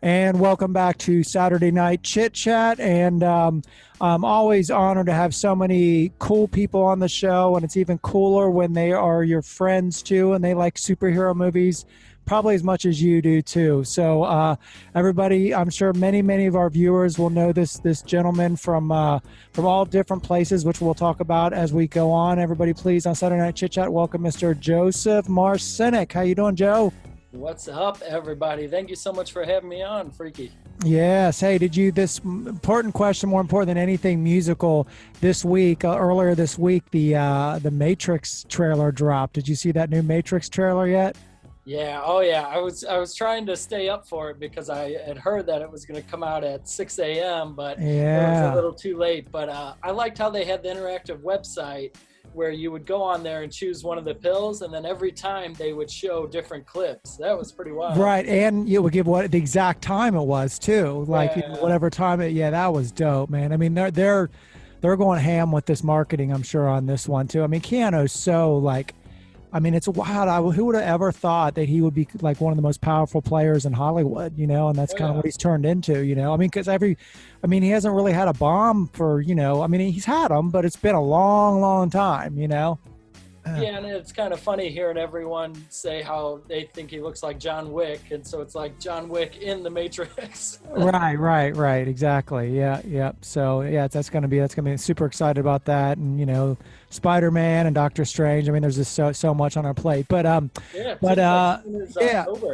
And welcome back to Saturday Night Chit Chat. And I'm always honored to have so many cool people on the show. And it's even cooler when they are your friends too, and they like superhero movies probably as much as you do too. So everybody, I'm sure many of our viewers will know this gentleman from all different places, which we'll talk about as we go on. Everybody, please, on Saturday Night Chit Chat, welcome Mr. Joseph Marcinek. How you doing, Joe? What's up, everybody? Thank you so much for having me on, Freaky. Yes. Hey, this important question, more important than anything musical, this week, earlier this week, the Matrix trailer dropped. Did you see that new Matrix trailer yet? Yeah. Oh, yeah. I was trying to stay up for it because I had heard that it was going to come out at 6 a.m., but it was a little too late. But I liked how they had the interactive website where you would go on there and choose one of the pills, and then every time they would show different clips. That was pretty wild. Right, and it would give what the exact time it was too, like whatever time it. Yeah, that was dope, man. I mean, they're going ham with this marketing, I'm sure, on this one too. I mean, Keanu's so like, I mean, it's wild. Who would have ever thought that he would be like one of the most powerful players in Hollywood, you know? And that's kind of what he's turned into, you know? I mean, because he hasn't really had a bomb for, you know, I mean, he's had them, but it's been a long time, you know? Yeah, and it's kind of funny hearing everyone say how they think he looks like John Wick, and so it's like John Wick in the Matrix. Right, exactly. Yeah. So yeah, that's gonna be super excited about that, and you know, Spider-Man and Doctor Strange. I mean, there's just so much on our plate, but October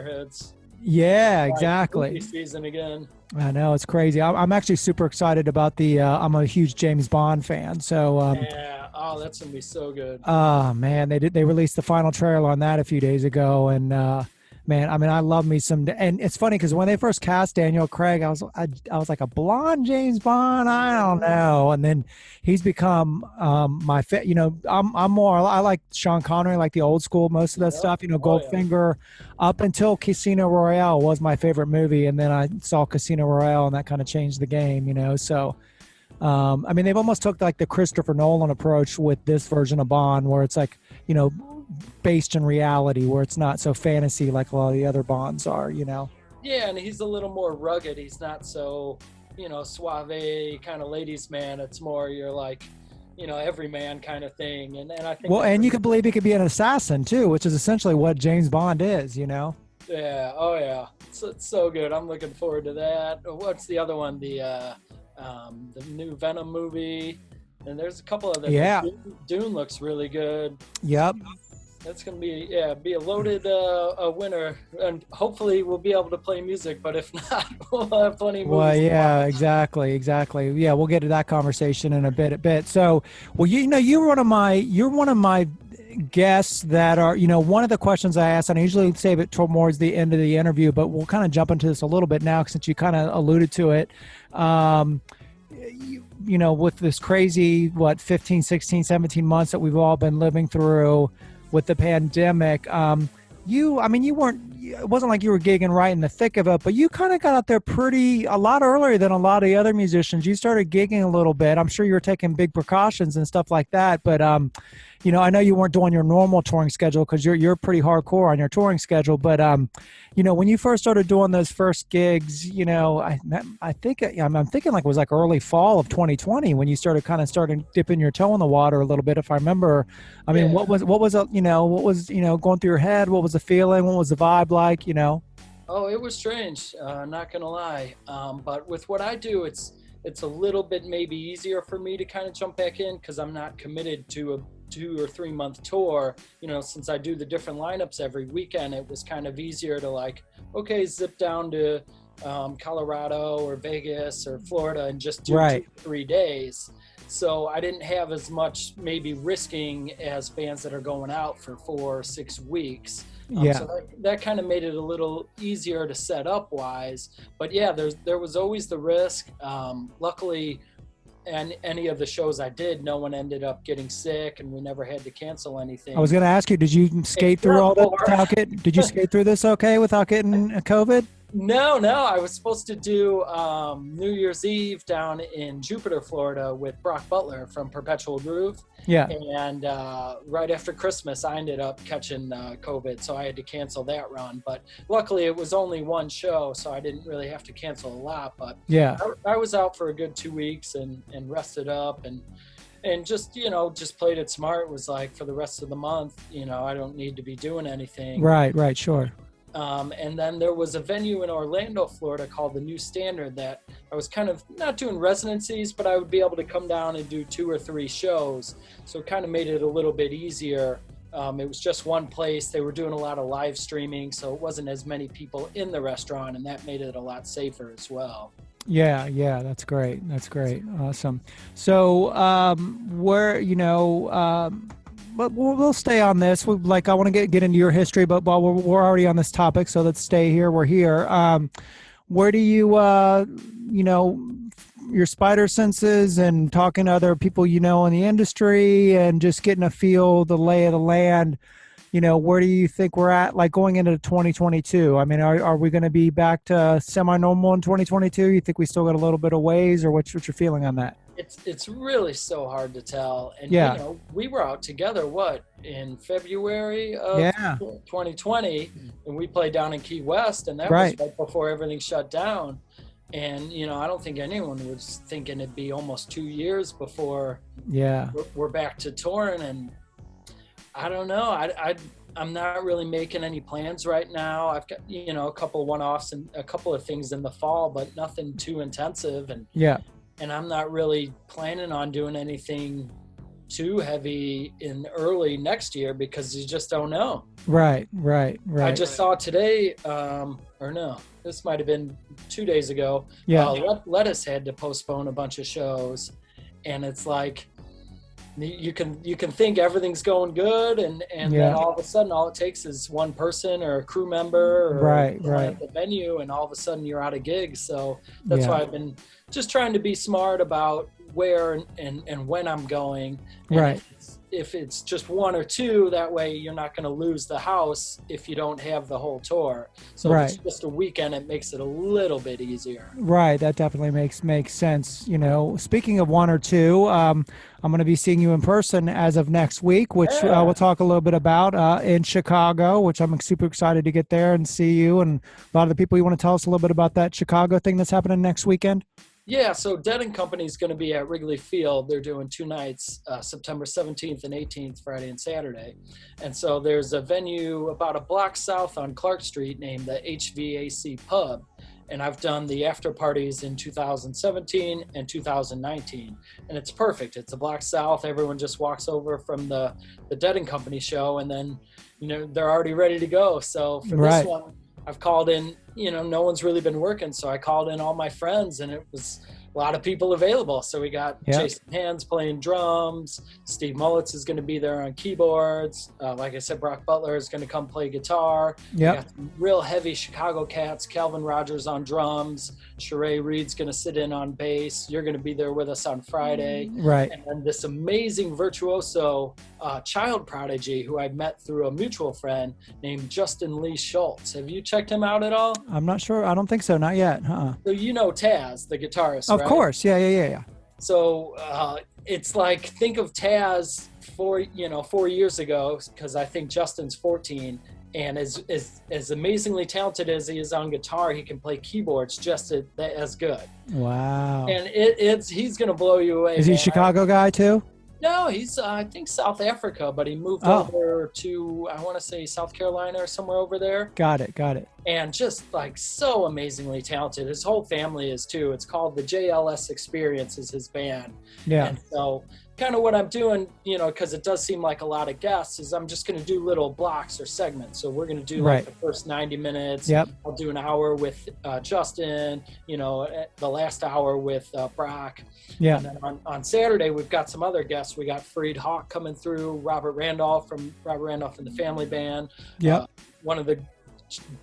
hits. Yeah, exactly. Movie season again. I know, it's crazy. I'm actually super excited about the. I'm a huge James Bond fan, so. Oh, that's gonna be so good. Oh man, they released the final trailer on that a few days ago, and man, I mean, I love me some. And it's funny because when they first cast Daniel Craig, I was like, a blonde James Bond, I don't know, and then he's become my fit. You know, I like Sean Connery, like the old school, most of that stuff. You know, Goldfinger, up until Casino Royale was my favorite movie, and then I saw Casino Royale, and that kind of changed the game. You know, so. I mean, they've almost took like the Christopher Nolan approach with this version of Bond, where it's like, you know, based in reality, where it's not so fantasy like a lot of the other Bonds are, you know? Yeah, and he's a little more rugged. He's not so, you know, suave kind of ladies man. It's more you're like, you know, everyman kind of thing. And I think. Well, and you could believe he could be an assassin too, which is essentially what James Bond is, you know? Yeah. Oh yeah. It's so good. I'm looking forward to that. What's the other one? The new Venom movie, and there's a couple of them. Yeah. Dune looks really good. Yep. That's gonna be a loaded winner, and hopefully we'll be able to play music. But if not, we'll have plenty of movies. Well, yeah, exactly. Yeah, we'll get to that conversation in a bit. So, well, you know, you're one of my guests that are, you know, one of the questions I ask, and I usually save it towards the end of the interview, but we'll kind of jump into this a little bit now since you kind of alluded to it. You know, with this crazy, 15, 16, 17 months that we've all been living through with the pandemic, it wasn't like you were gigging right in the thick of it, but you kind of got out there a lot earlier than a lot of the other musicians. You started gigging a little bit. I'm sure you were taking big precautions and stuff like that, but you know, I know you weren't doing your normal touring schedule because you're pretty hardcore on your touring schedule. But you know, when you first started doing those first gigs, you know, I'm thinking like it was like early fall of 2020 when you started dipping your toe in the water a little bit. If I remember, I mean, what was going through your head? What was the feeling? What was the vibe like? You know? Oh, it was strange. Not gonna lie. But with what I do, it's a little bit maybe easier for me to kind of jump back in because I'm not committed to a 2 or 3 month tour. You know, since I do the different lineups every weekend, it was kind of easier to like, okay, zip down to Colorado or Vegas or Florida and just do 2 or 3 days. So I didn't have as much maybe risking as bands that are going out for 4 or 6 weeks. So that kind of made it a little easier to set up wise. But yeah, there was always the risk. Luckily, and any of the shows I did, no one ended up getting sick, and we never had to cancel anything. I was going to ask you, did you skate through all that without getting? Did you skate through this okay without getting COVID? No, I was supposed to do New Year's Eve down in Jupiter, Florida with Brock Butler from Perpetual Groove. Yeah. And right after Christmas, I ended up catching COVID, so I had to cancel that run. But luckily, it was only one show, so I didn't really have to cancel a lot. But yeah, I was out for a good 2 weeks and rested up and just, just played it smart. It was like for the rest of the month, I don't need to be doing anything. Right, sure. And then there was a venue in Orlando, Florida called the New Standard that I was kind of not doing residencies, but I would be able to come down and do 2 or 3 shows. So it kind of made it a little bit easier. It was just one place. They were doing a lot of live streaming, so it wasn't as many people in the restaurant, and that made it a lot safer as well. Yeah, that's great. Awesome. So but we'll stay on this. I want to get into your history, but while we're already on this topic, so let's stay here. We're here. Where do you, your spider senses and talking to other people in the industry and just getting a feel, the lay of the land, where do you think we're at, like going into 2022? I mean, are we going to be back to semi-normal in 2022? You think we still got a little bit of ways, or what's your feeling on that? It's really so hard to tell. And, we were out together, in February of 2020, and we played down in Key West, and that was right before everything shut down. And, I don't think anyone was thinking it'd be almost 2 years before we're back to touring. And I don't know. I'm not really making any plans right now. I've got, a couple one-offs and a couple of things in the fall, but nothing too intensive. And I'm not really planning on doing anything too heavy in early next year because you just don't know. Right. I just saw today, or no, this might have been 2 days ago. Lettuce had to postpone a bunch of shows, and it's like you can think everything's going good, and then all of a sudden all it takes is one person or a crew member or at the venue, and all of a sudden you're out of gigs. So that's why I've been just trying to be smart about where and when I'm going. And if it's just 1 or 2, that way you're not going to lose the house if you don't have the whole tour. So if it's just a weekend, it makes it a little bit easier. Right. That definitely makes sense. Speaking of 1 or 2, I'm going to be seeing you in person as of next week, which we'll talk a little bit about in Chicago, which I'm super excited to get there and see you and a lot of the people. You want to tell us a little bit about that Chicago thing that's happening next weekend? Yeah, so Dead & Company is going to be at Wrigley Field. They're doing 2 nights, September 17th and 18th, Friday and Saturday. And so there's a venue about a block south on Clark Street named the HVAC Pub. And I've done the after parties in 2017 and 2019. And it's perfect. It's a block south. Everyone just walks over from the Dead & Company show, and then, they're already ready to go. So for this one, I've called in, no one's really been working. So I called in all my friends, and it was a lot of people available. So we got Jason Hands playing drums. Steve Mullitz is going to be there on keyboards. Like I said, Brock Butler is going to come play guitar. We got some real heavy Chicago cats. Calvin Rogers on drums. Sheree Reed's going to sit in on bass. You're going to be there with us on Friday. Right. And then this amazing virtuoso child prodigy who I met through a mutual friend named Justin Lee Schultz. Have you checked him out at all? I'm not sure. I don't think so. Not yet. So Taz, the guitarist, Of course. Yeah. So it's like, think of Taz 4 years ago, because I think Justin's 14. And as amazingly talented as he is on guitar, he can play keyboards just as good. Wow. And he's going to blow you away. Is he a Chicago guy too? No, he's, I think, South Africa, but he moved over to, I want to say, South Carolina or somewhere over there. Got it. And just, like, so amazingly talented. His whole family is, too. It's called the JLS Experience is his band. Yeah. And so kind of what I'm doing, because it does seem like a lot of guests, is I'm just going to do little blocks or segments. So we're going to do like the first 90 minutes. Yep. I'll do an hour with Justin, the last hour with Brock. Yeah. And then on Saturday, we've got some other guests. We got Freed Hawk coming through, Robert Randolph and the Family Band. Yeah. One of the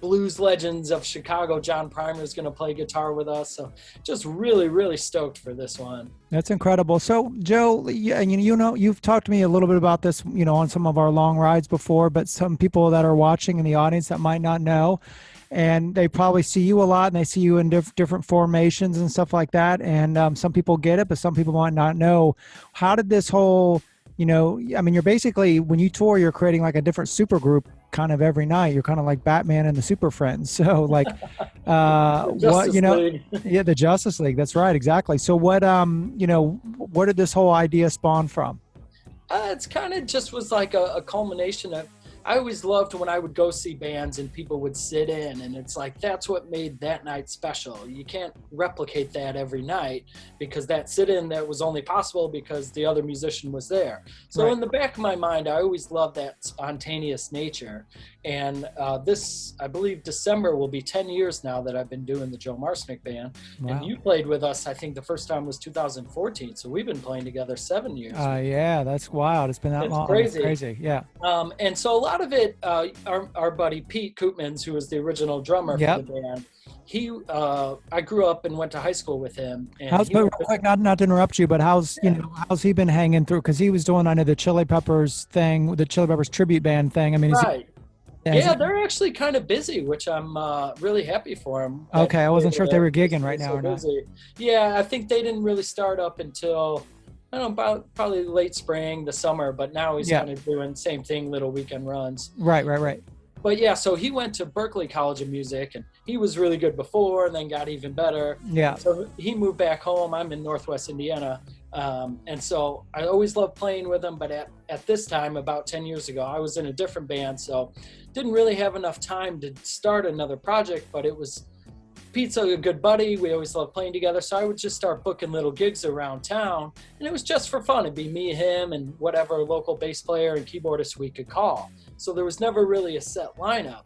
blues legends of Chicago, John Primer, is going to play guitar with us. So just really, really stoked for this one. That's incredible. So Joe, you've talked to me a little bit about this, on some of our long rides before, but some people that are watching in the audience that might not know. and they probably see you a lot, and they see you in different formations and stuff like that. And some people get it, but some people might not know. How did this whole, I mean, you're basically, when you tour, you're creating like a different super group kind of every night. You're kind of like Batman and the Super Friends. So like, what, League. yeah, the Justice League. That's right. Exactly. So what, where did this whole idea spawn from? It's kind of just was like a culmination of, I always loved when I would go see bands and people would sit in, and it's like, that's what made that night special. You can't replicate that every night, because that sit-in, that was only possible because the other musician was there. So Right. in the back of my mind, I always loved that spontaneous nature. And this, I believe December will be 10 years now that I've been doing the Joe Marcinek band. Wow. And you played with us, I think the first time was 2014. So we've been playing together 7 years. Yeah, that's wild. It's been that long. Crazy. It's crazy. Yeah. And so a lot of it, our buddy Pete Koopmans, who was the original drummer for the band, I grew up and went to high school with him. And But real quick, not to interrupt you, but how's he been hanging through? Because he was doing, I know, the Chili Peppers thing, the Chili Peppers tribute band thing. I mean, right. Yeah, they're actually kind of busy, which I'm really happy for them. Okay, I wasn't sure if they were gigging right now or not. Yeah, I think they didn't really start up until, I don't know, about probably late spring, the summer, but now he's kind of doing the same thing, little weekend runs. Right. But yeah, so he went to Berklee College of Music, and he was really good before and then got even better. Yeah. So he moved back home. I'm in Northwest Indiana. And so I always loved playing with him. But at this time, about 10 years ago, I was in a different band. So didn't really have enough time to start another project, but Pete's a good buddy. We always loved playing together. So I would just start booking little gigs around town, and it was just for fun. It'd be me, him, and whatever local bass player and keyboardist we could call. So there was never really a set lineup.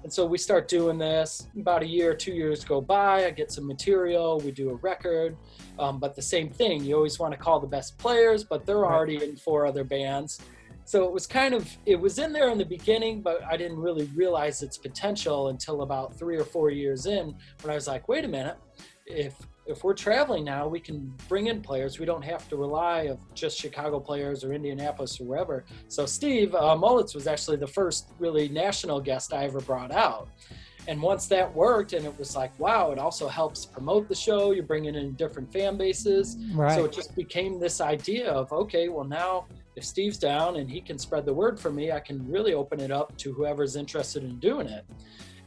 And so we start doing this. About a year, 2 years go by. I get some material. We do a record. But the same thing, you always want to call the best players, but they're already in 4 other bands. So it was in there in the beginning, but I didn't really realize its potential until about 3 or 4 years in, when I was like, wait a minute, if we're traveling now, we can bring in players. We don't have to rely on just Chicago players or Indianapolis or wherever. So Steve Mullitz was actually the first really national guest I ever brought out. And once that worked, and it was like, wow, it also helps promote the show. You're bringing in different fan bases. Right. So it just became this idea of, okay, well now, if Steve's down and he can spread the word for me, I can really open it up to whoever's interested in doing it.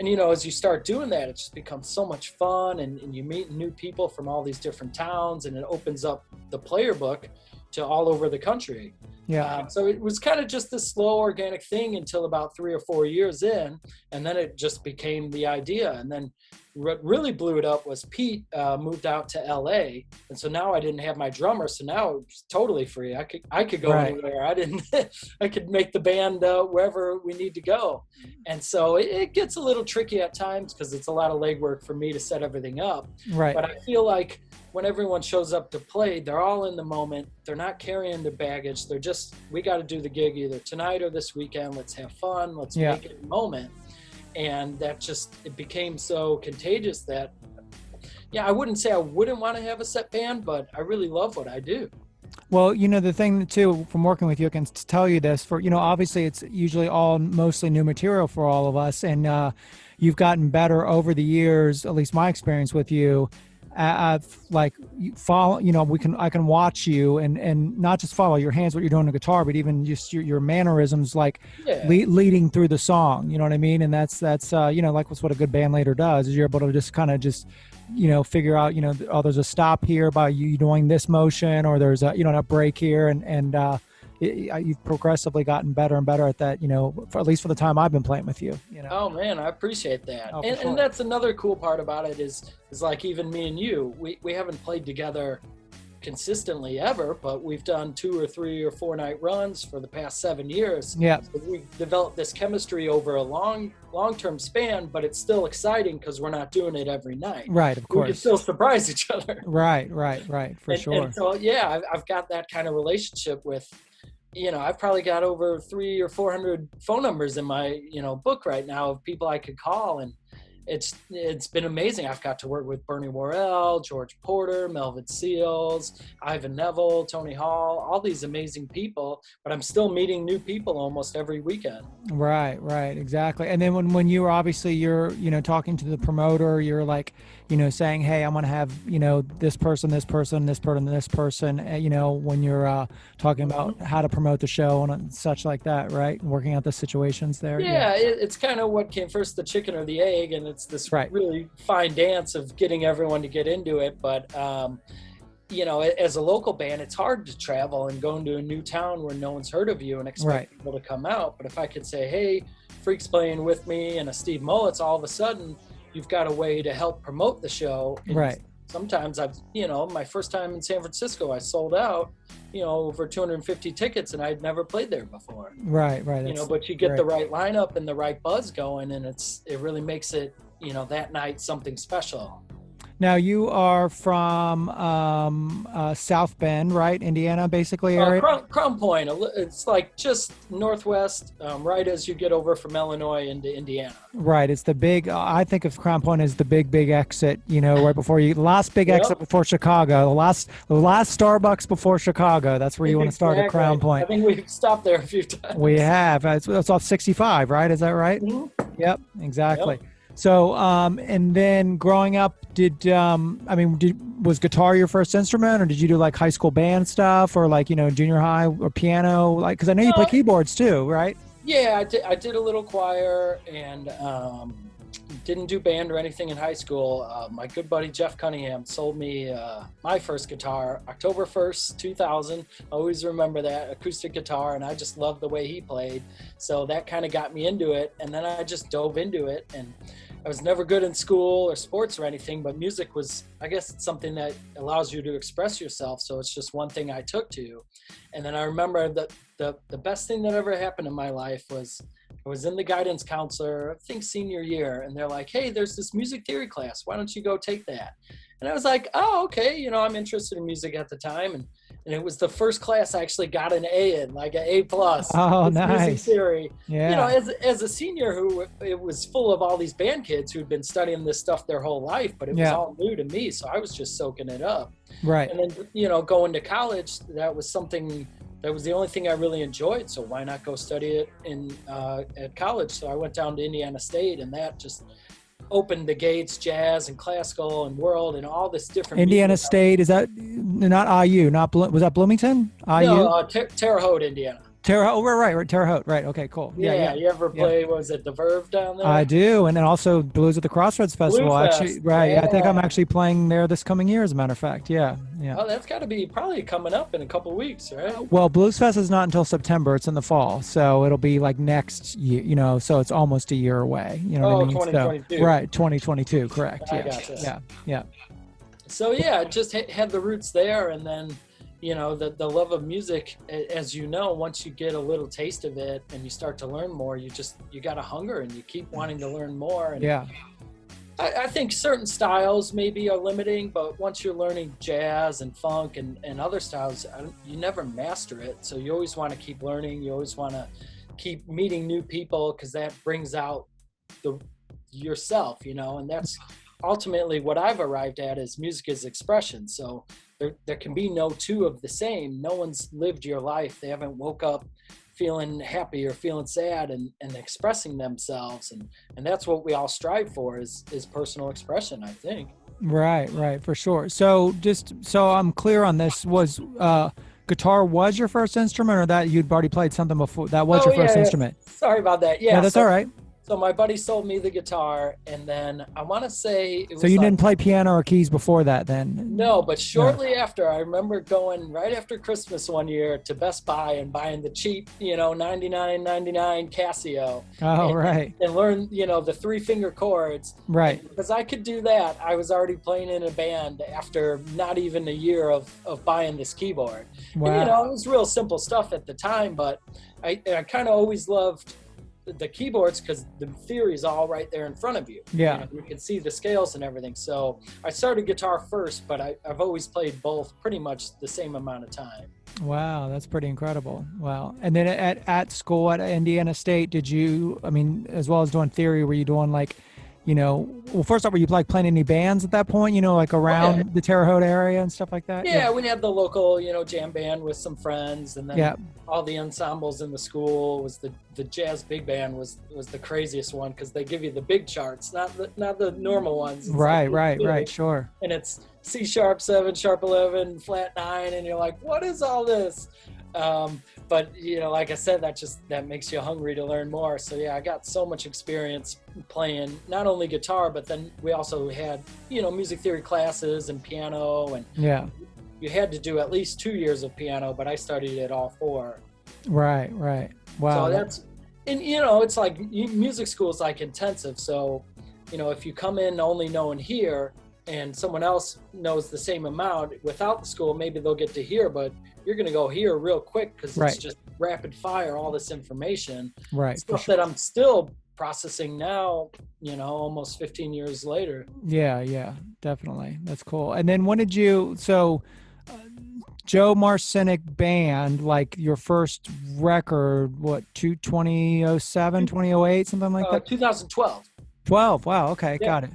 And, as you start doing that, it just becomes so much fun, and you meet new people from all these different towns, and it opens up the player book to all over the country. Yeah. So it was kind of just this slow organic thing until about 3 or 4 years in, and then it just became the idea. And then what really blew it up was Pete moved out to LA, and so now I didn't have my drummer, so now it was totally free. I could go anywhere. I could make the band wherever we need to go. And so it gets a little tricky at times because it's a lot of legwork for me to set everything up. Right. But I feel like when everyone shows up to play, they're all in the moment. They're not carrying their baggage. They're just, we got to do the gig either tonight or this weekend. Let's have fun. Let's make it a moment. And that it became so contagious that, I wouldn't say I wouldn't want to have a set band, but I really love what I do. Well, the thing too, from working with you, I can tell you this, for, obviously it's usually all mostly new material for all of us. And you've gotten better over the years, at least my experience with you. Like you follow, I can watch you and not just follow your hands, what you're doing on the guitar, but even just your mannerisms, like leading through the song, you know what I mean? And that's like what's what a good band leader does, is you're able to just kind of figure out, oh, there's a stop here by you doing this motion, or there's a break here. And you've progressively gotten better and better at that, at least for the time I've been playing with you. Oh man, I appreciate that. Oh, and that's another cool part about it is like, even me and you, we haven't played together consistently ever, but we've done 2 or 3 or 4 night runs for the past 7 years. Yeah. So we developed this chemistry over a long-term span, but it's still exciting because we're not doing it every night. Right, of course. We can still surprise each other. Right, for sure. And so, I've got that kind of relationship with, I've probably got over 300 or 400 phone numbers in my, book right now of people I could call. it's been amazing. I've got to work with Bernie Worrell, George Porter, Melvin Seals, Ivan Neville, Tony Hall, all these amazing people, but I'm still meeting new people almost every weekend. Right, exactly. And then when you were obviously you're, talking to the promoter, you're like, saying, hey, I'm going to have, this person, this person, this person, this person, when you're talking about how to promote the show and such like that, right? Working out the situations there. Yeah, it's kind of what came first, the chicken or the egg, and it's this really fine dance of getting everyone to get into it. But, as a local band, it's hard to travel and go into a new town where no one's heard of you and expect people to come out. But if I could say, hey, Freak's playing with me and a Steve Mullets, all of a sudden you've got a way to help promote the show. And sometimes my first time in San Francisco, I sold out, over 250 tickets, and I'd never played there before. Right. But you get the right lineup and the right buzz going, and it really makes it, that night something special. Now you are from South Bend, right? Indiana, basically area. Crown Point. It's like just northwest, right as you get over from Illinois into Indiana. Right. It's the big. I think of Crown Point as the big exit. Right before you, last big exit before Chicago. The last Starbucks before Chicago. That's where you want to start at Crown Point. I think we've stopped there a few times. We have. It's off 65, right? Is that right? Mm-hmm. Yep. Exactly. Yep. So, and then growing up, was guitar your first instrument, or did you do like high school band stuff, or like, junior high or piano? Like, cause I know you play keyboards too, right? Yeah, I did a little choir and, didn't do band or anything in high school. My good buddy, Jeff Cunningham, sold me, my first guitar, October 1st, 2000. I always remember that, acoustic guitar. And I just loved the way he played. So that kind of got me into it. And then I just dove into it, and I was never good in school or sports or anything, but music was, I guess it's something that allows you to express yourself. So it's just one thing I took to. And then I remember that the best thing that ever happened in my life was I was in the guidance counselor, I think senior year, and they're like, hey, there's this music theory class. Why don't you go take that? And I was like, oh, okay. I'm interested in music at the time. And it was the first class I actually got an A in, like an A+. Oh, nice. Music theory. Yeah. As a senior who, it was full of all these band kids who'd been studying this stuff their whole life, but it was all new to me. So I was just soaking it up. Right. And then, going to college, that was the only thing I really enjoyed. So why not go study it at college? So I went down to Indiana State, and that just opened the gates, jazz and classical and world and all this different. Indiana State, is that not IU? Was that Bloomington? IU? No, Terre Haute, Indiana. Terre Haute, right, Terre Haute, right. Okay, cool. Yeah. You ever play? Was it the Verve down there? I do, and then also Blues at the Crossroads Festival. Blue Fest. Actually, right? Yeah. I think I'm actually playing there this coming year, as a matter of fact. Yeah. Oh, that's got to be probably coming up in a couple of weeks, right? Well, Blues Fest is not until September. It's in the fall, so it'll be like next year. So it's almost a year away. You know what I mean? 2022. So, right, 2022. Correct. I gotcha. Yeah. So just had the roots there, and then. The love of music, as once you get a little taste of it and you start to learn more, you got a hunger and you keep wanting to learn more. And I think certain styles maybe are limiting, but once you're learning jazz and funk and other styles, you never master it. So you always want to keep learning. You always want to keep meeting new people, because that brings out yourself, and that's ultimately what I've arrived at, is music is expression. So there can be no two of the same. No one's lived your life. They haven't woke up feeling happy or feeling sad and expressing themselves. And that's what we all strive for is personal expression, I think. Right, for sure. So just so I'm clear on this, was guitar was your first instrument, or that you'd already played something before? That was your first instrument? Sorry about that. Yeah, no, that's all right. So my buddy sold me the guitar, and then I want to say it was. So you didn't play piano or keys before that, then? No, but shortly after, I remember going right after Christmas one year to Best Buy and buying the cheap, $99.99 Casio. Oh, right. And learn, the 3-finger chords. Right. And because I could do that, I was already playing in a band after not even a year of buying this keyboard. Wow. And, it was real simple stuff at the time, but I kind of always loved the keyboards because the theory is all right there in front of you. Yeah. You can see the scales and everything. So I started guitar first, but I've always played both pretty much the same amount of time. Wow, that's pretty incredible. Wow. And then at school at Indiana State, did you, as well as doing theory, were you doing like, well, first off, were you like playing any bands at that point, like around the Terre Haute area and stuff like that? Yeah, we had the local, jam band with some friends, and then all the ensembles in the school. Was the jazz big band was the craziest one, because they give you the big charts, not the normal ones. It's right, sure. And it's C sharp 7, sharp 11, flat 9, and you're like, what is all this? But like I said, that makes you hungry to learn more. So yeah, I got so much experience playing not only guitar, but then we also had music theory classes and piano, and you had to do at least 2 years of piano, but I studied at all 4. Right. Wow. So that's, and it's like music school is like intensive. So if you come in only knowing here, and someone else knows the same amount without the school, maybe they'll get to hear, but you're going to go here real quick, because it's just rapid fire, all this information. Right. Stuff that I'm still processing now, almost 15 years later. Yeah, definitely. That's cool. And then when did Joe Marcinek Band, like your first record, 2007, 2008, something like that? 2012. 12. Wow. Okay. Yeah. Got it.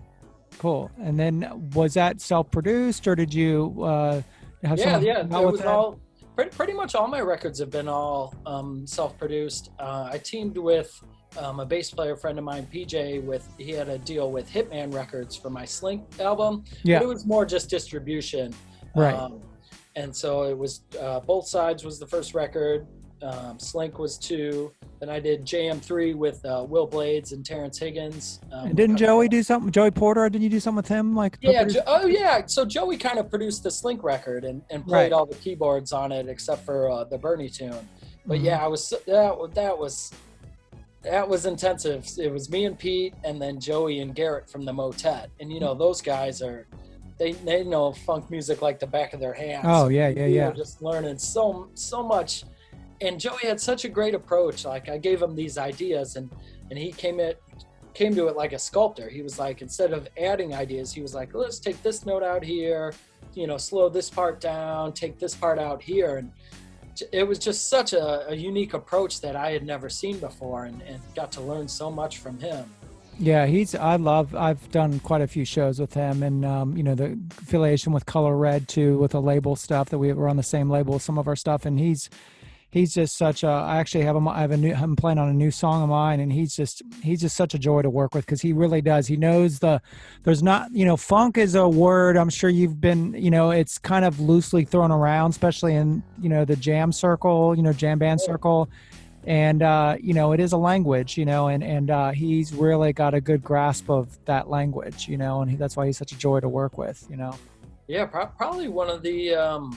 Cool. And then was that self-produced, or did you have some? Yeah. It was all pretty much all my records have been all self-produced. I teamed with a bass player friend of mine, PJ. He had a deal with Hitman Records for my Slink album. Yeah. But it was more just distribution. Right. And so it was Both Sides was the first record. Slink was 2. Then I did JM3 with Will Blades and Terrence Higgins. And didn't Joey do something? Joey Porter, didn't you do something with him? So Joey kind of produced the Slink record and played all the keyboards on it, except for the Bernie tune. But that was intensive. It was me and Pete, and then Joey and Garrett from the Motet. And those guys they know funk music like the back of their hands. Oh yeah. Just learning so much. And Joey had such a great approach. Like, I gave him these ideas, and he came to it like a sculptor. He was like, instead of adding ideas, he was like, let's take this note out here, slow this part down, take this part out here. And it was just such a unique approach that I had never seen before, and got to learn so much from him. Yeah, I've done quite a few shows with him, and the affiliation with Color Red too, with the label stuff, that we were on the same label with some of our stuff, and he's just such a. I actually I'm playing on a new song of mine, and he's just such a joy to work with, because he really does. He knows there's not, funk is a word I'm sure you've been, it's kind of loosely thrown around, especially in the jam circle, jam band circle, and it is a language, and he's really got a good grasp of that language, and that's why he's such a joy to work with. Yeah, probably one of the.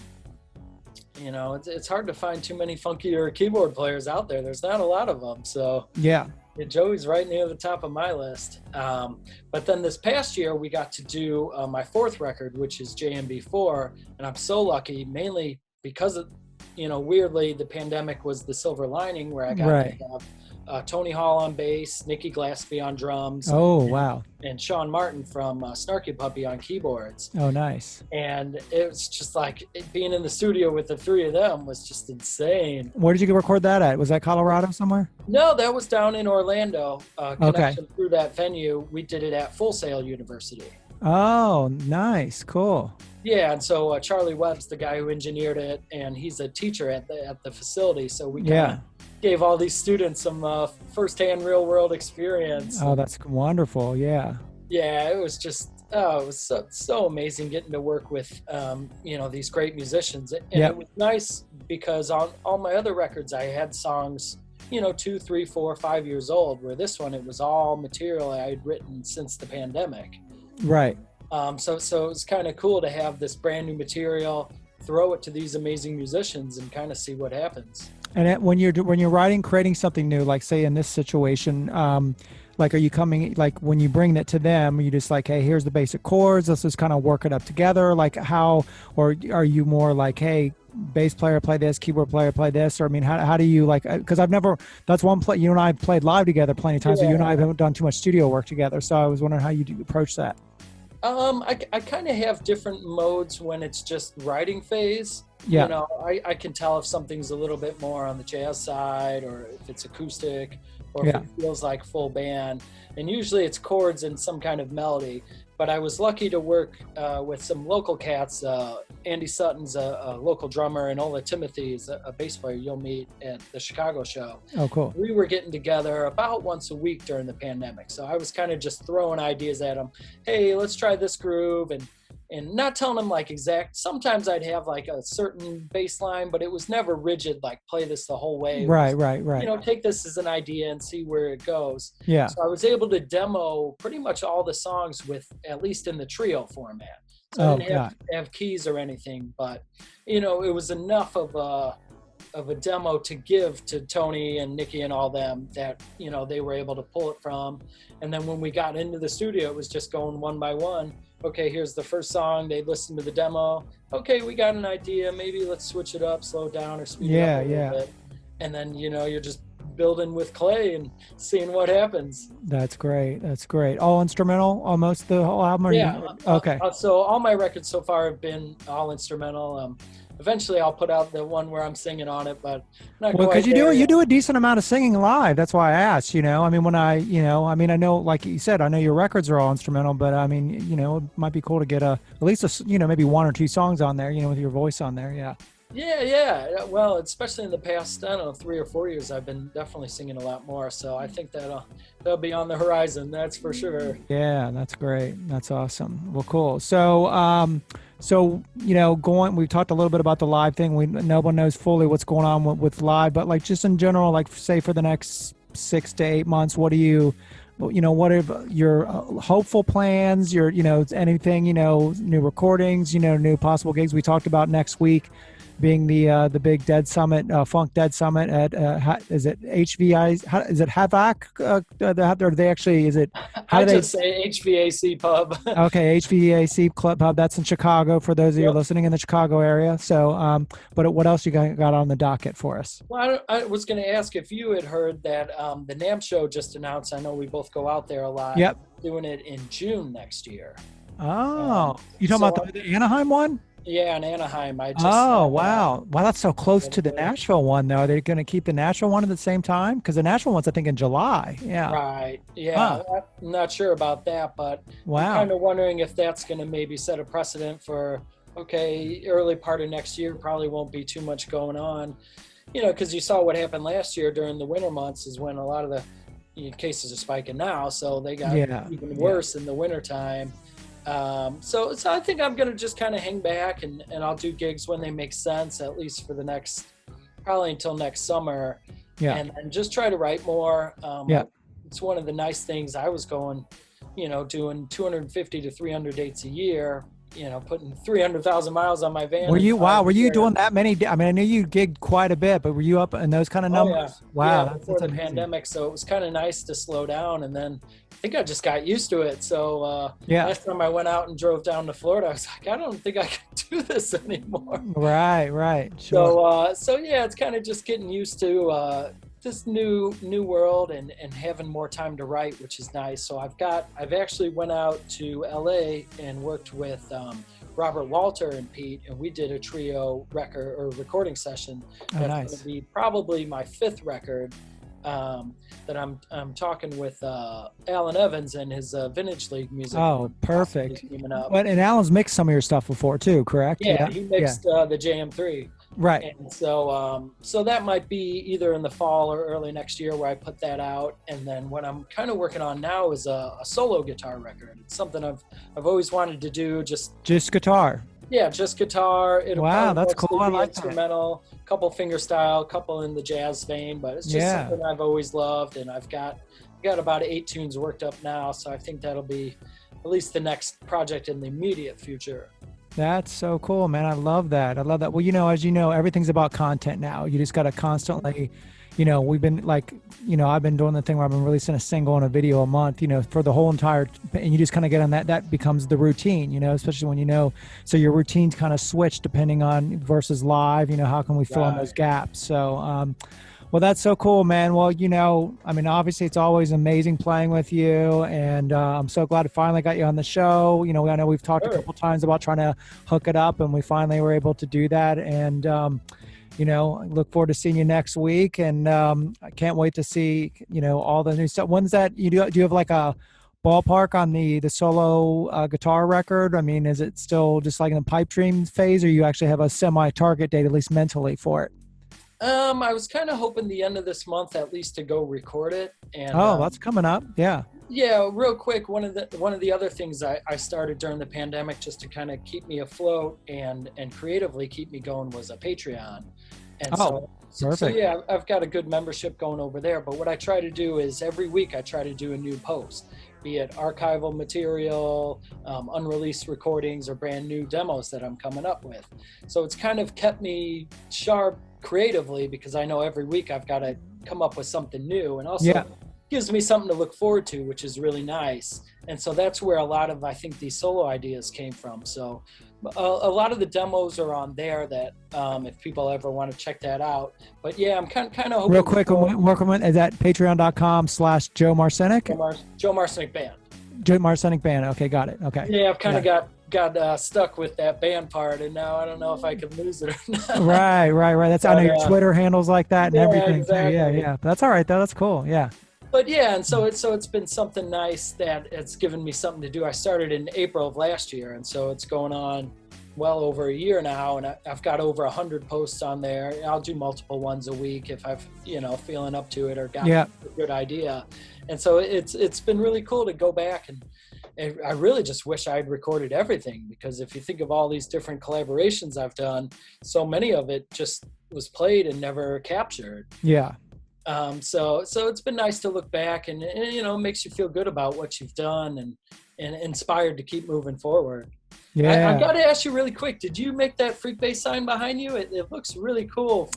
It's hard to find too many funkier keyboard players out there. There's not a lot of them. So yeah, Joey's right near the top of my list. But then this past year, we got to do my 4th record, which is JMB4. And I'm so lucky, mainly because of, weirdly, the pandemic was the silver lining, where I got to have Tony Hall on bass, Nikki Glaspie on drums. Oh, wow. And Sean Martin from Snarky Puppy on keyboards. Oh, nice. And it was just like being in the studio with the 3 of them was just insane. Where did you record that at? Was that Colorado somewhere? No, that was down in Orlando. Connection through that venue. We did it at Full Sail University. Oh, nice. Cool. Yeah, and so Charlie Webb's the guy who engineered it, and he's a teacher at the facility. So we gave all these students some firsthand real world experience. Oh, that's wonderful. Yeah. Yeah, it was just, it was so amazing getting to work with, these great musicians. And it was nice because on all my other records, I had songs, 2, 3, 4, 5 years old, where this one, it was all material I had written since the pandemic. Right. So it was kind of cool to have this brand new material, throw it to these amazing musicians, and kind of see what happens. And when you're writing, creating something new, like say in this situation, like are you coming, like when you bring it to them, are you just like, hey, here's the basic chords, let's just kind of work it up together, like how, or are you more like, hey, bass player play this, keyboard player play this, or I mean, how do you like, because that's one play, you and I have played live together plenty of times, so you and I haven't done too much studio work together, so I was wondering how you approach that. I kind of have different modes when it's just writing phase. Yeah. I can tell if something's a little bit more on the jazz side, or if it's acoustic, or if it feels like full band. And usually it's chords and some kind of melody. But I was lucky to work with some local cats. Andy Sutton's a local drummer, and Ola Timothy is a bass player you'll meet at the Chicago show. Oh, cool. We were getting together about once a week during the pandemic. So I was kind of just throwing ideas at them. Hey, let's try this groove. And not telling them like exact, sometimes I'd have like a certain bass line, but it was never rigid, like play this the whole way. Right. You know, take this as an idea and see where it goes. Yeah. So I was able to demo pretty much all the songs with, at least in the trio format. So I didn't have keys or anything, but you know, it was enough of a demo to give to Tony and Nikki and all them that, you know, they were able to pull it from. And then when we got into the studio, it was just going one by one. Okay, here's the first song. They'd listen to the demo. Okay, we got an idea. Maybe let's switch it up, slow it down, or speed it up a little bit. And then, you know, you're just building with clay and seeing what happens. That's great. That's great. All instrumental, almost the whole album? Okay. So all my records so far have been all instrumental. Eventually I'll put out the one where I'm singing on it, but not quite. Well, because you do a decent amount of singing live. That's why I asked, you know. I mean, I know, like you said, I know your records are all instrumental, but I mean, you know, it might be cool to get at least maybe one or two songs on there, you know, with your voice on there. Yeah. Yeah. Well, especially in the past, I don't know, 3 or 4 years, I've been definitely singing a lot more. So I think that'll be on the horizon. That's for sure. Yeah, that's great. That's awesome. Well, cool. So, you know, we've talked a little bit about the live thing. No one knows fully what's going on with live, but like just in general, like say for the next 6 to 8 months, what are your hopeful plans, anything, new recordings, new possible gigs? We talked about next week being the big Dead Summit, Funk Dead Summit at is it HVI? Is it Havoc? Or they actually is it? I just say HVAC Pub. Okay, HVAC Club Pub. That's in Chicago for those of you listening in the Chicago area. So, but what else you got on the docket for us? Well, I was going to ask if you had heard that the NAMM show just announced. I know we both go out there a lot. Yep. Doing it in June next year. Oh, you talking about the Anaheim one? Yeah, in Anaheim. Wow. That's so close to the Nashville one, though. Are they going to keep the Nashville one at the same time? Because the Nashville one's, I think, in July. Yeah. Right. Yeah. I'm not sure about that, but I'm kind of wondering if that's going to maybe set a precedent for, early part of next year, probably won't be too much going on. You know, because you saw what happened last year during the winter months is when a lot of the cases are spiking now. So they got even worse in the wintertime. So I think I'm going to just kind of hang back and I'll do gigs when they make sense, at least for the probably until next summer. Yeah. And just try to write more. It's one of the nice things. I was going, doing 250 to 300 dates a year, putting 300,000 miles on my van. Were you doing that many? I mean, I knew you gigged quite a bit, but were you up in those kind of numbers? Yeah. Wow. Yeah, before the pandemic. So it was kind of nice to slow down, and then I think I just got used to it. So last time I went out and drove down to Florida, I was like, I don't think I can do this anymore. Right. Sure. So it's kind of just getting used to this new world and having more time to write, which is nice. So I've actually went out to LA and worked with Robert Walter and Pete, and we did a trio record or recording session. That's going to be probably my 5th record. That I'm talking with Alan Evans and his Vintage League music. Oh, perfect. And Alan's mixed some of your stuff before too, correct? Yeah. He mixed the JM3. Right. And so that might be either in the fall or early next year where I put that out. And then what I'm kind of working on now is a solo guitar record. It's something I've always wanted to do. Just guitar. Yeah, just guitar. Wow, that's cool. I like instrumental, couple fingerstyle, couple in the jazz vein, but it's just something I've always loved, and I've got about 8 tunes worked up now, so I think that'll be at least the next project in the immediate future. That's so cool, man. I love that. Well, as you know, everything's about content now. You just got to constantly, we've been I've been doing the thing where I've been releasing a single and a video a month, for the whole entire, and you just kind of get on that becomes the routine, especially when, so your routines kind of switch depending on versus live, how can we fill in those gaps? So, Well, that's so cool, man. Well, I mean, obviously it's always amazing playing with you, and I'm so glad I finally got you on the show. I know we've talked a couple times about trying to hook it up, and we finally were able to do that. And, I look forward to seeing you next week, and I can't wait to see, all the new stuff. When's that? Do you have like a ballpark on the solo guitar record? I mean, is it still just like in the pipe dream phase, or you actually have a semi-target date, at least mentally, for it? I was kind of hoping the end of this month at least to go record it. And that's coming up. Yeah. Yeah, real quick. One of the other things I started during the pandemic just to kind of keep me afloat and creatively keep me going was a Patreon. And so yeah, I've got a good membership going over there. But what I try to do is every week I try to do a new post, be it archival material, unreleased recordings, or brand new demos that I'm coming up with. So it's kind of kept me sharp creatively, because I know every week I've got to come up with something new, and also gives me something to look forward to, which is really nice. And so that's where a lot of, I think, these solo ideas came from. So a lot of the demos are on there that if people ever want to check that out. But yeah, I'm kind of hoping. Real quick, is that patreon.com/Joe Marcinek? Joe Marcinek Band. Joe Marcinek Band. Okay, got it. Okay. Yeah, I've kind of got stuck with that band part, and now I don't know if I can lose it or not. Right. That's I know your Twitter handles like that and everything. Exactly. Yeah. That's all right though. That's cool. Yeah. But yeah, and so it's been something nice that it's given me something to do. I started in April of last year, and so it's going on well over a year now, and I've got over 100 posts on there. I'll do multiple ones a week if I've feeling up to it or got a good idea. And so it's been really cool to go back, and I really just wish I'd recorded everything, because if you think of all these different collaborations I've done, so many of it just was played and never captured. Yeah. So it's been nice to look back, and it makes you feel good about what you've done and inspired to keep moving forward. Yeah. I got to ask you really quick, did you make that Freekbass sign behind you? It looks really cool.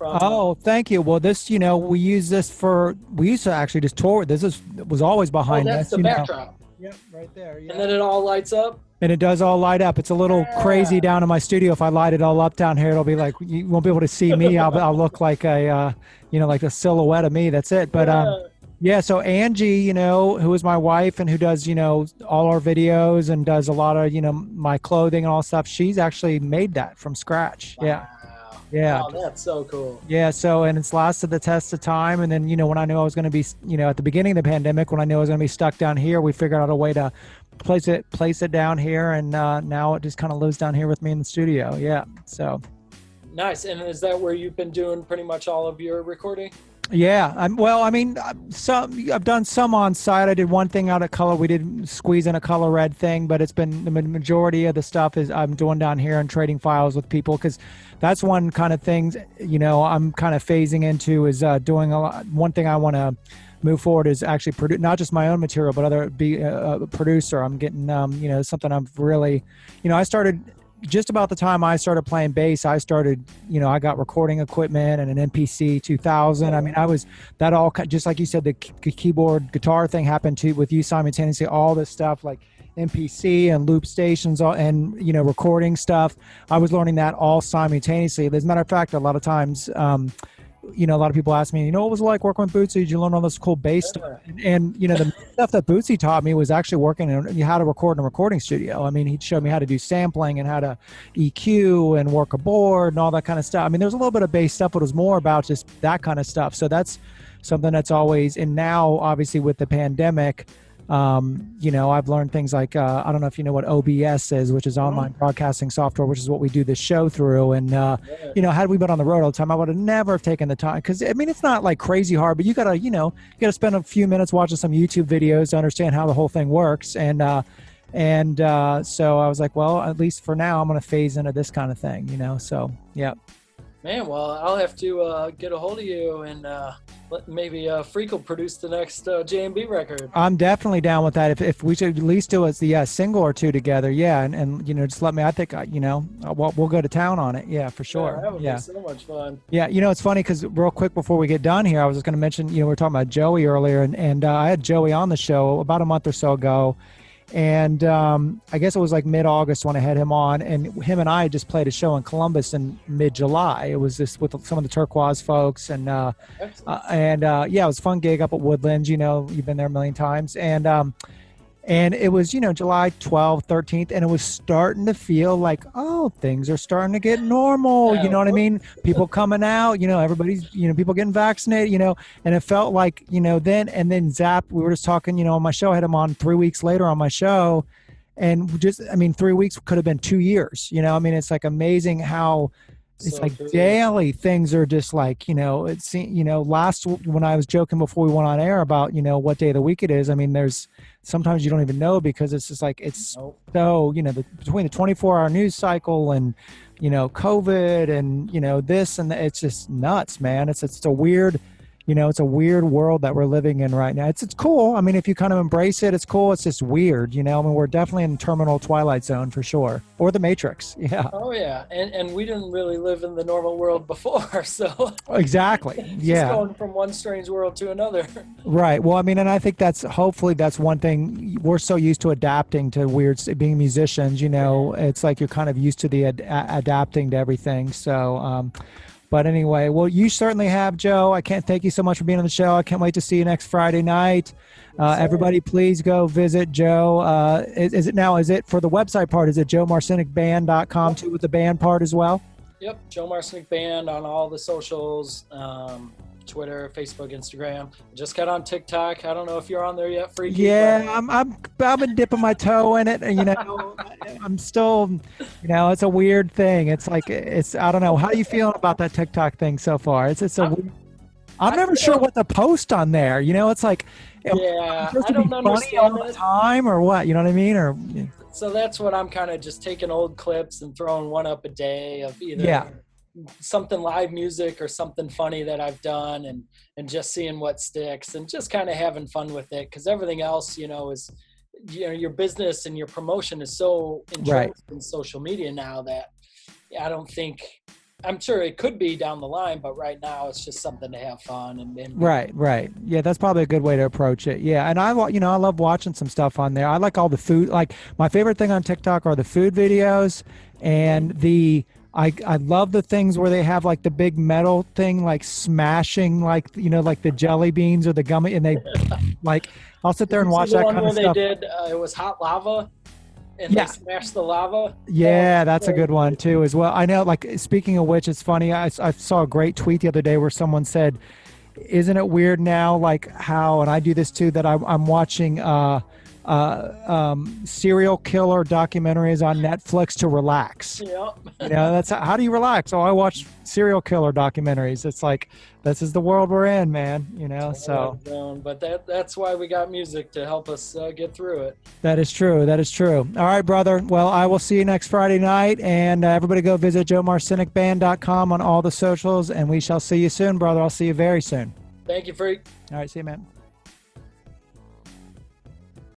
Thank you. Well, this, we used to actually just tour. Was always behind us. That's the backdrop. Yep, right there. Yeah. And then it all lights up? And it does all light up. It's a little crazy down in my studio. If I light it all up down here, it'll be like, you won't be able to see me. I'll look like like a silhouette of me. That's it. But so Angie, who is my wife and who does, all our videos and does a lot of, my clothing and all stuff. She's actually made that from scratch. Wow. Yeah. Yeah. Wow, that's so cool. Yeah. So, and it's lasted the test of time. And then, when I knew I was going to be, at the beginning of the pandemic, when I knew I was going to be stuck down here, we figured out a way to place it down here. And now it just kind of lives down here with me in the studio. Yeah. So. Nice. And is that where you've been doing pretty much all of your recording? Yeah. I've done some on site. I did one thing out at Color. We did squeeze in a Color Red thing, but it's been the majority of the stuff is I'm doing down here and trading files with people, because that's one kind of things, I'm kind of phasing into is doing a lot. One thing I want to move forward is actually produce not just my own material, but be a producer. I'm getting, something I've really, I started just about the time I started playing bass. I started, I got recording equipment and an MPC 2000. I mean, that all, just like you said, the keyboard guitar thing happened with you simultaneously, all this stuff like MPC and loop stations and, recording stuff. I was learning that all simultaneously. As a matter of fact, a lot of times, a lot of people ask me, what was it like working with Bootsy? Did you learn all this cool bass stuff? And the stuff that Bootsy taught me was actually working in how to record in a recording studio. I mean, he'd show me how to do sampling and how to EQ and work a board and all that kind of stuff. I mean, there's a little bit of bass stuff, but it was more about just that kind of stuff. So that's something that's always, and now obviously with the pandemic, I've learned things like, I don't know if you know what OBS is, which is online broadcasting software, which is what we do this show through. And, had we been on the road all the time, I would have never taken the time. Cause I mean, it's not like crazy hard, but you gotta spend a few minutes watching some YouTube videos to understand how the whole thing works. So I was like, well, at least for now, I'm going to phase into this kind of thing, so yeah. Man, well, I'll have to get a hold of you and maybe Freak will produce the next J&B record. I'm definitely down with that. If we should at least do a single or two together, yeah, and just let me. I think we'll go to town on it. Yeah, for sure. Yeah, that would be so much fun. Yeah, it's funny because real quick before we get done here, I was just going to mention we were talking about Joey earlier, and I had Joey on the show about a month or so ago. And I guess it was like mid-August when I had him on, and him and I just played a show in Columbus in mid-July. It was just with some of the Turquoise folks, and yeah, it was a fun gig up at Woodlands. You know, you've been there a million times, and it was, you know, July 12th, 13th, and it was starting to feel like, oh, things are starting to get normal. You know what I mean? People coming out, you know, everybody's, you know, people getting vaccinated, you know, and it felt like, you know, then zap, we were just talking, you know, on my show, I had him on 3 weeks later on my show, and just, I mean, 3 weeks could have been 2 years, you know, I mean, it's like amazing how it's like daily things are just like, you know, it's, you know, when I was joking before we went on air about, you know, what day of the week it is, I mean, there's sometimes you don't even know, because it's just like, it's so, you know, between the 24-hour news cycle and, you know, COVID and, you know, this and it's just nuts, man. It's a weird, you know, it's a weird world that we're living in right now. It's cool. I mean, if you kind of embrace it, it's cool. It's just weird, you know. I mean, we're definitely in terminal twilight zone for sure, or the Matrix. Yeah. Oh yeah, and we didn't really live in the normal world before, so exactly. Yeah. Just going from one strange world to another. Right. Well, I mean, and I think hopefully that's one thing. We're so used to adapting to being musicians, you know. It's like you're kind of used to the adapting to everything. So. But anyway, well, you certainly have, Joe. I can't thank you so much for being on the show. I can't wait to see you next Friday night. Everybody, please go visit Joe. Is it for the website part? Is it joemarcinekband.com too, with the band part as well? Yep, Joe Marcinek Band on all the socials, Twitter, Facebook, Instagram. I just got on TikTok. I don't know if you're on there yet, Freaky. Yeah, I've been dipping my toe in it, and you know, I'm still, you know, it's a weird thing. It's like I don't know. How are you feeling about that TikTok thing so far? I'm never sure what to post on there. You know, it's like, yeah, I don't understand all the time or what. You know what I mean? Or so that's what I'm kind of just taking old clips and throwing one up a day of either something live music or something funny that I've done, and just seeing what sticks and just kind of having fun with it, because everything else, you know, is, you know, your business and your promotion is so entrenched in social media now that I'm sure it could be down the line, but right now it's just something to have fun and right. Yeah, that's probably a good way to approach it. Yeah, and I love watching some stuff on there. I like all the food. Like, my favorite thing on TikTok are the food videos, and I love the things where they have like the big metal thing, like smashing, like, you know, like the jelly beans or the gummy, and they like, I'll sit there and watch that kind of stuff. They did, it was hot lava, and they smashed the lava. Yeah, that's a good one too as well. I know, like, speaking of which, it's funny, I saw a great tweet the other day where someone said, isn't it weird now, like how, and I do this too, that I'm watching serial killer documentaries on Netflix to relax. Yep. You know, that's how do you relax? Oh, I watch serial killer documentaries. It's like, this is the world we're in, man, you know. So but that's why we got music to help us get through it. That is true. All right, brother. Well, I will see you next Friday night, and everybody go visit joemarcinekband.com on all the socials, and we shall see you soon, brother. I'll see you very soon. Thank you, Freak. All right, see you, man.